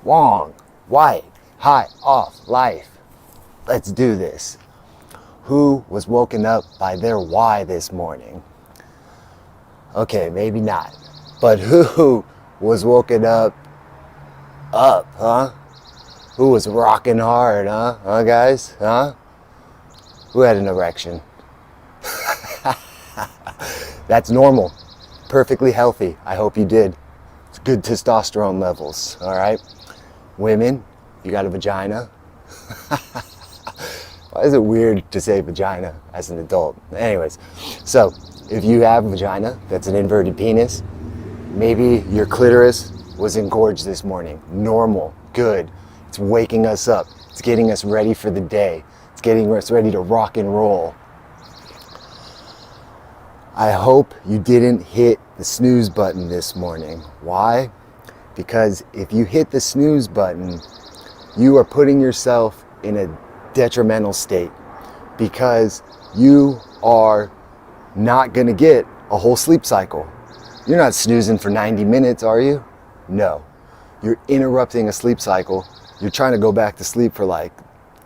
Wong, white, high off life. Let's do this. Who was woken up by their why this morning? Okay, maybe not. But who was woken up, huh? Who was rocking hard, huh? Huh, guys? Huh? Who had an erection? That's normal. Perfectly healthy. I hope you did. It's good testosterone levels, all right? Women, you got a vagina? Why is it weird to say vagina as an adult? Anyways, so if you have a vagina that's an inverted penis, maybe your clitoris was engorged this morning. Normal, good. It's waking us up. It's getting us ready for the day. It's getting us ready to rock and roll. I hope you didn't hit the snooze button this morning. Why? Because if you hit the snooze button, you are putting yourself in a detrimental state because you are not going to get a whole sleep cycle. You're not snoozing for 90 minutes, are you? No. You're interrupting a sleep cycle. You're trying to go back to sleep for like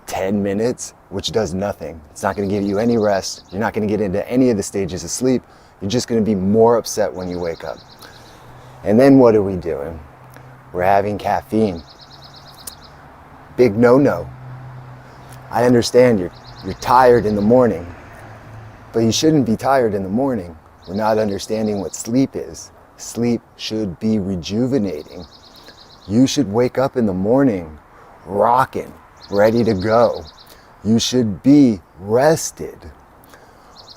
10 minutes, which does nothing. It's not going to give you any rest. You're not going to get into any of the stages of sleep. You're just going to be more upset when you wake up. And then what are we doing? We're having caffeine. Big no-no. I understand you're tired in the morning, but you shouldn't be tired in the morning. We're not understanding what sleep is. Sleep should be rejuvenating. You should wake up in the morning rocking, ready to go. You should be rested.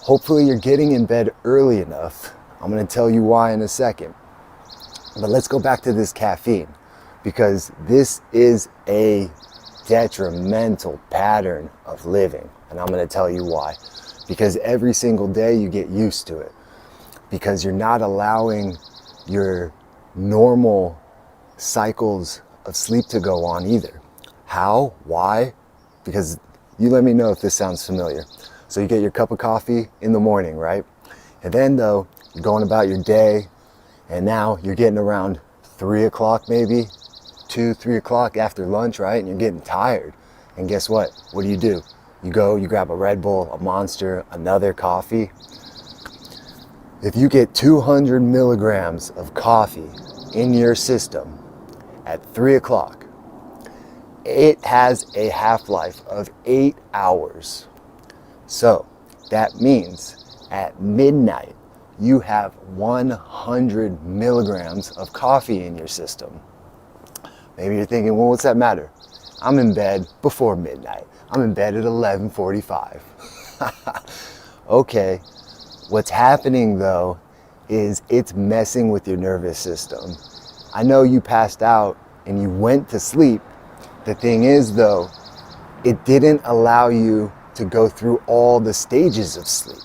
Hopefully you're getting in bed early enough. I'm going to tell you why in a second. But let's go back to this caffeine, because this is a detrimental pattern of living. And I'm going to tell you why. Because every single day you get used to it. Because you're not allowing your normal cycles of sleep to go on either. How? Why? Because you let me know if this sounds familiar. So you get your cup of coffee in the morning, right? And then though, you're going about your day, and now you're getting around 3 o'clock maybe, 2, 3 o'clock after lunch, right? And you're getting tired. And guess what? What do? You go, you grab a Red Bull, a Monster, another coffee. If you get 200 milligrams of coffee in your system at 3 o'clock, it has a half-life of 8 hours. So that means at midnight, you have 100 milligrams of coffee in your system. Maybe you're thinking, well, what's that matter? I'm in bed before midnight. I'm in bed at 11:45. Okay, what's happening though is it's messing with your nervous system. I know you passed out and you went to sleep. The thing is though, it didn't allow you to go through all the stages of sleep.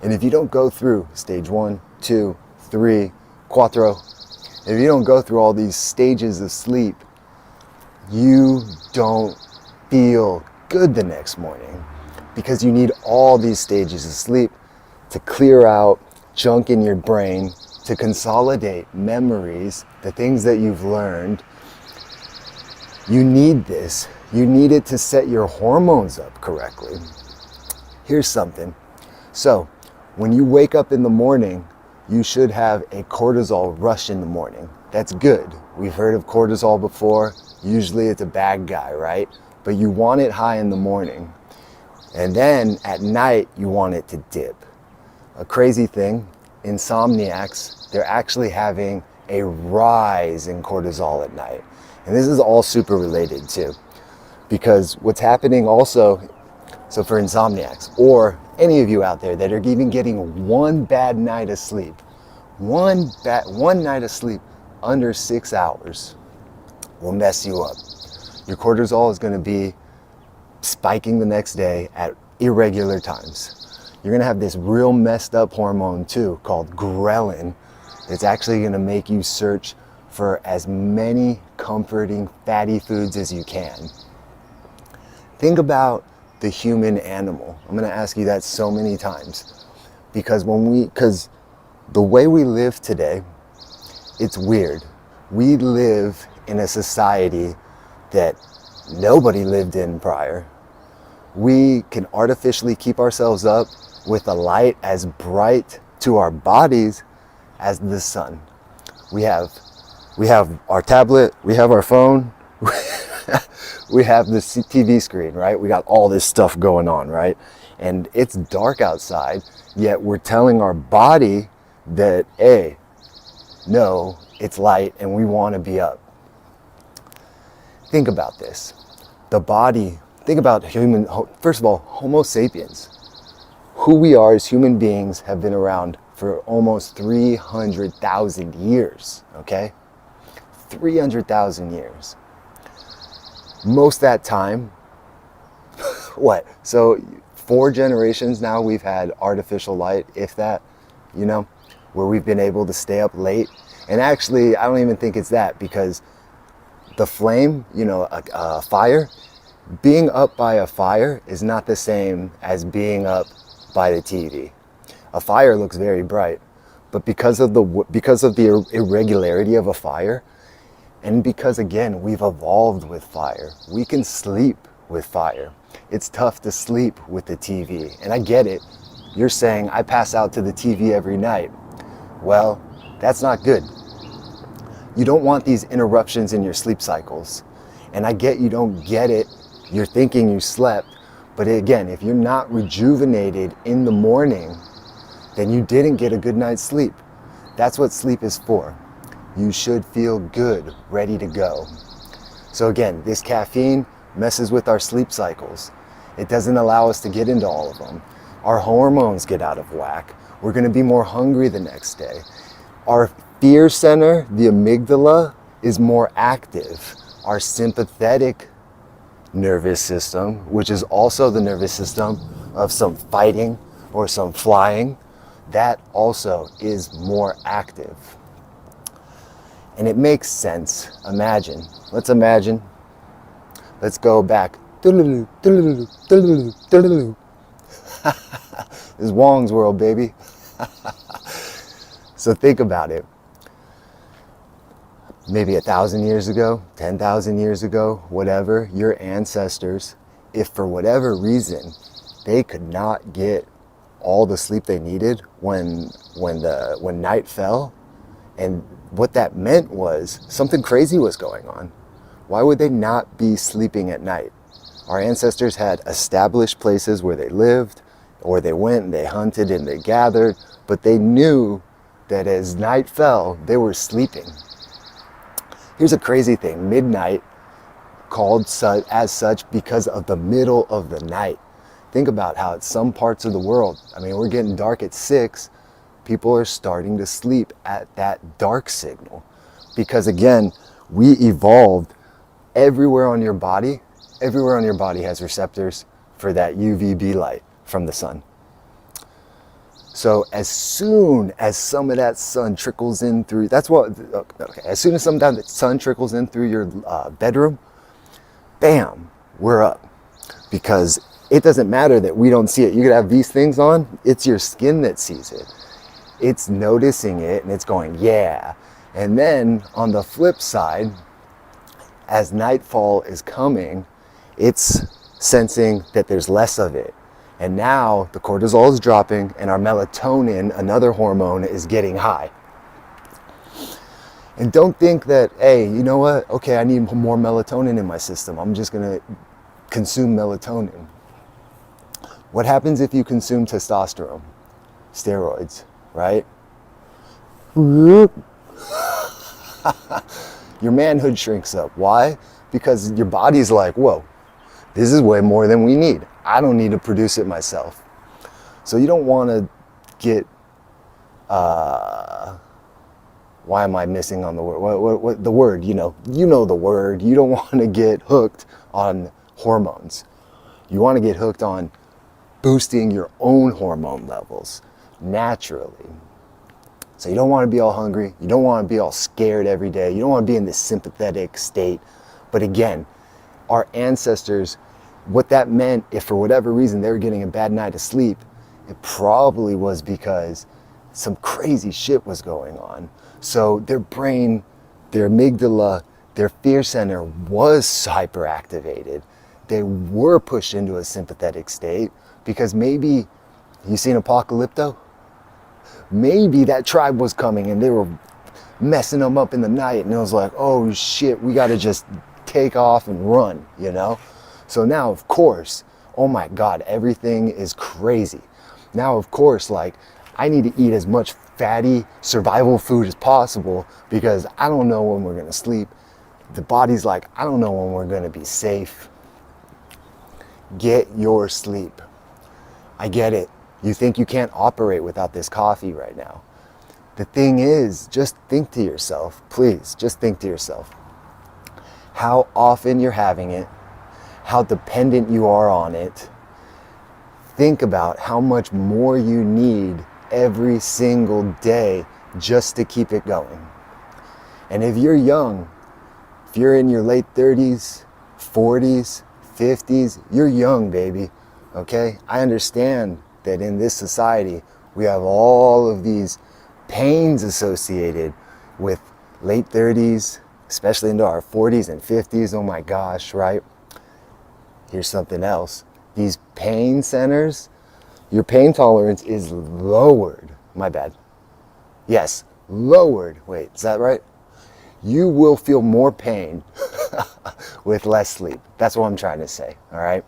And if you don't go through stage 1, 2, 3, 4, if you don't go through all these stages of sleep, you don't feel good the next morning, because you need all these stages of sleep to clear out junk in your brain, to consolidate memories, the things that you've learned. You need this. You need it to set your hormones up correctly. Here's something. So, when you wake up in the morning, you should have a cortisol rush in the morning. That's good. We've heard of cortisol before. Usually it's a bad guy, right? But you want it high in the morning. And then at night, you want it to dip. A crazy thing, insomniacs, they're actually having a rise in cortisol at night. And this is all super related too. Because what's happening also, so for insomniacs, or any of you out there that are even getting one bad night of sleep, one night of sleep under 6 hours will mess you up. Your cortisol is going to be spiking the next day at irregular times. You're going to have this real messed up hormone too called ghrelin. It's actually going to make you search for as many comforting fatty foods as you can. Think about the human animal. I'm going to ask you that so many times, because the way we live today, it's weird. We live in a society that nobody lived in prior. We can artificially keep ourselves up with a light as bright to our bodies as the sun. We have our tablet, we have our phone, we have the TV screen, right? We got all this stuff going on, right? And it's dark outside, yet we're telling our body that, hey, no, it's light and we want to be up. Think about this. The body, think about first of all, Homo sapiens. Who we are as human beings have been around for almost 300,000 years, okay? 300,000 years. Most of that time, what? So 4 generations now we've had artificial light, if that, where we've been able to stay up late. And actually, I don't even think it's that, because the flame, a fire, being up by a fire is not the same as being up by the TV. A fire looks very bright, but because of the irregularity of a fire, and because again we've evolved with fire, we can sleep with fire. It's tough to sleep with the TV, and I get it. You're saying I pass out to the TV every night. Well, that's not good. You don't want these interruptions in your sleep cycles, and I get you don't get it. You're thinking you slept, but again, if you're not rejuvenated in the morning, then you didn't get a good night's sleep. That's what sleep is for. You should feel good, ready to go. So again, this caffeine messes with our sleep cycles. It doesn't allow us to get into all of them. Our hormones get out of whack. We're going to be more hungry the next day. Our fear center, the amygdala, is more active. Our sympathetic nervous system, which is also the nervous system of some fighting or some flying, that also is more active. And it makes sense. Let's imagine. Let's go back. This is Wong's world, baby. So think about it. Maybe 1,000 years ago, 10,000 years ago, whatever, your ancestors, if for whatever reason they could not get all the sleep they needed when night fell, and what that meant was something crazy was going on. Why would they not be sleeping at night? Our ancestors had established places where they lived, or they went and they hunted and they gathered, but they knew that as night fell, they were sleeping. Here's a crazy thing. Midnight, called as such because of the middle of the night. Think about how at some parts of the world, we're getting dark at 6, people are starting to sleep at that dark signal. Because again, we evolved everywhere on your body has receptors for that UVB light from the sun. So as soon as some of that sun trickles in through, as soon as some of that sun trickles in through your bedroom, bam, we're up. Because it doesn't matter that we don't see it. You could have these things on, it's your skin that sees it. It's noticing it and it's going, yeah. And then on the flip side, as nightfall is coming, it's sensing that there's less of it. And now the cortisol is dropping and our melatonin, another hormone, is getting high. And don't think that, hey, you know what? Okay, I need more melatonin in my system. I'm just going to consume melatonin. What happens if you consume testosterone? Steroids, right? Your manhood shrinks up. Why? Because your body's like, whoa, this is way more than we need. I don't need to produce it myself. So you don't want to get, why am I missing on the word? What the word, you know the word. You don't want to get hooked on hormones. You want to get hooked on boosting your own hormone levels naturally. So you don't want to be all hungry. You don't want to be all scared every day. You don't want to be in this sympathetic state. But again, our ancestors, what that meant, if for whatever reason they were getting a bad night of sleep, it probably was because some crazy shit was going on. So their brain, their amygdala, their fear center was hyperactivated. They were pushed into a sympathetic state because maybe, you seen Apocalypto? Maybe that tribe was coming and they were messing them up in the night, and it was like, oh shit, we gotta just take off and run, you know? So now, of course, oh my God, everything is crazy. Now, of course, like, I need to eat as much fatty survival food as possible because I don't know when we're gonna sleep. The body's like, I don't know when we're gonna be safe. Get your sleep. I get it. You think you can't operate without this coffee right now. The thing is, just think to yourself, please, just think to yourself how often you're having it, how dependent you are on it. Think about how much more you need every single day just to keep it going. And if you're young, if you're in your late 30s, 40s, 50s, you're young, baby, okay? I understand that in this society, we have all of these pains associated with late 30s, especially into our 40s and 50s. Oh my gosh, right? Here's something else. These pain centers, your pain tolerance is lowered. My bad. Yes, lowered. Wait, is that right? You will feel more pain with less sleep. That's what I'm trying to say, all right?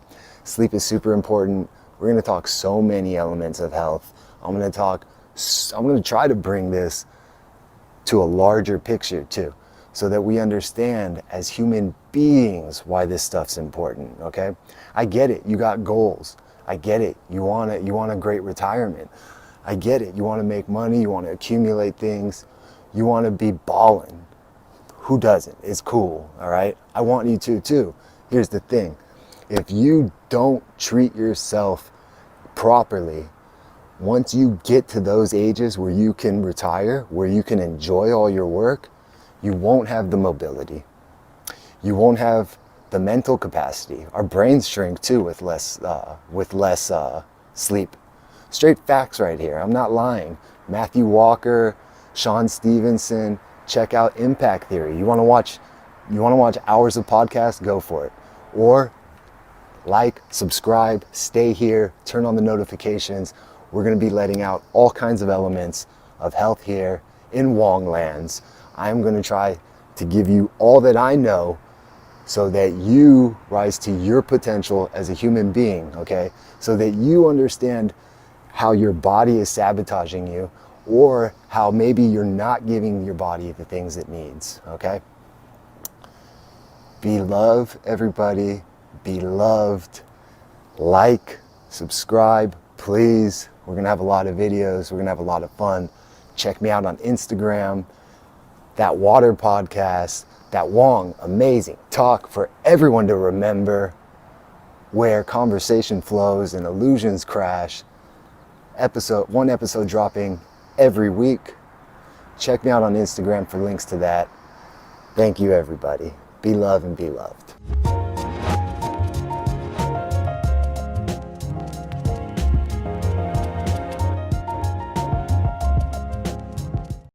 Sleep is super important. We're gonna talk so many elements of health. I'm gonna try to bring this to a larger picture too, so that we understand as human beings why this stuff's important, okay? I get it, you got goals. I get it, you want a great retirement. I get it, you wanna make money, you wanna accumulate things, you wanna be balling. Who doesn't? It's cool, all right? I want you to too. Here's the thing, if you don't treat yourself properly, once you get to those ages where you can retire, where you can enjoy all your work, you won't have the mobility. You won't have the mental capacity. Our brains shrink too with less sleep. Straight facts right here. I'm not lying. Matthew Walker, Sean Stevenson. Check out Impact Theory. You want to watch hours of podcasts? Go for it. Or like, subscribe, stay here, turn on the notifications. We're going to be letting out all kinds of elements of health here in Wong lands. I'm going to try to give you all that I know so that you rise to your potential as a human being, okay? So that you understand how your body is sabotaging you, or how maybe you're not giving your body the things it needs, okay? Be loved, everybody. Be loved. Like, subscribe, please. We're gonna have a lot of videos. We're gonna have a lot of fun. Check me out on Instagram. That W.A.T.E.R podcast, that Wong, amazing talk for everyone to remember, where conversation flows and illusions crash. One episode dropping every week. Check me out on Instagram for links to that. Thank you, everybody. Be loved and be loved.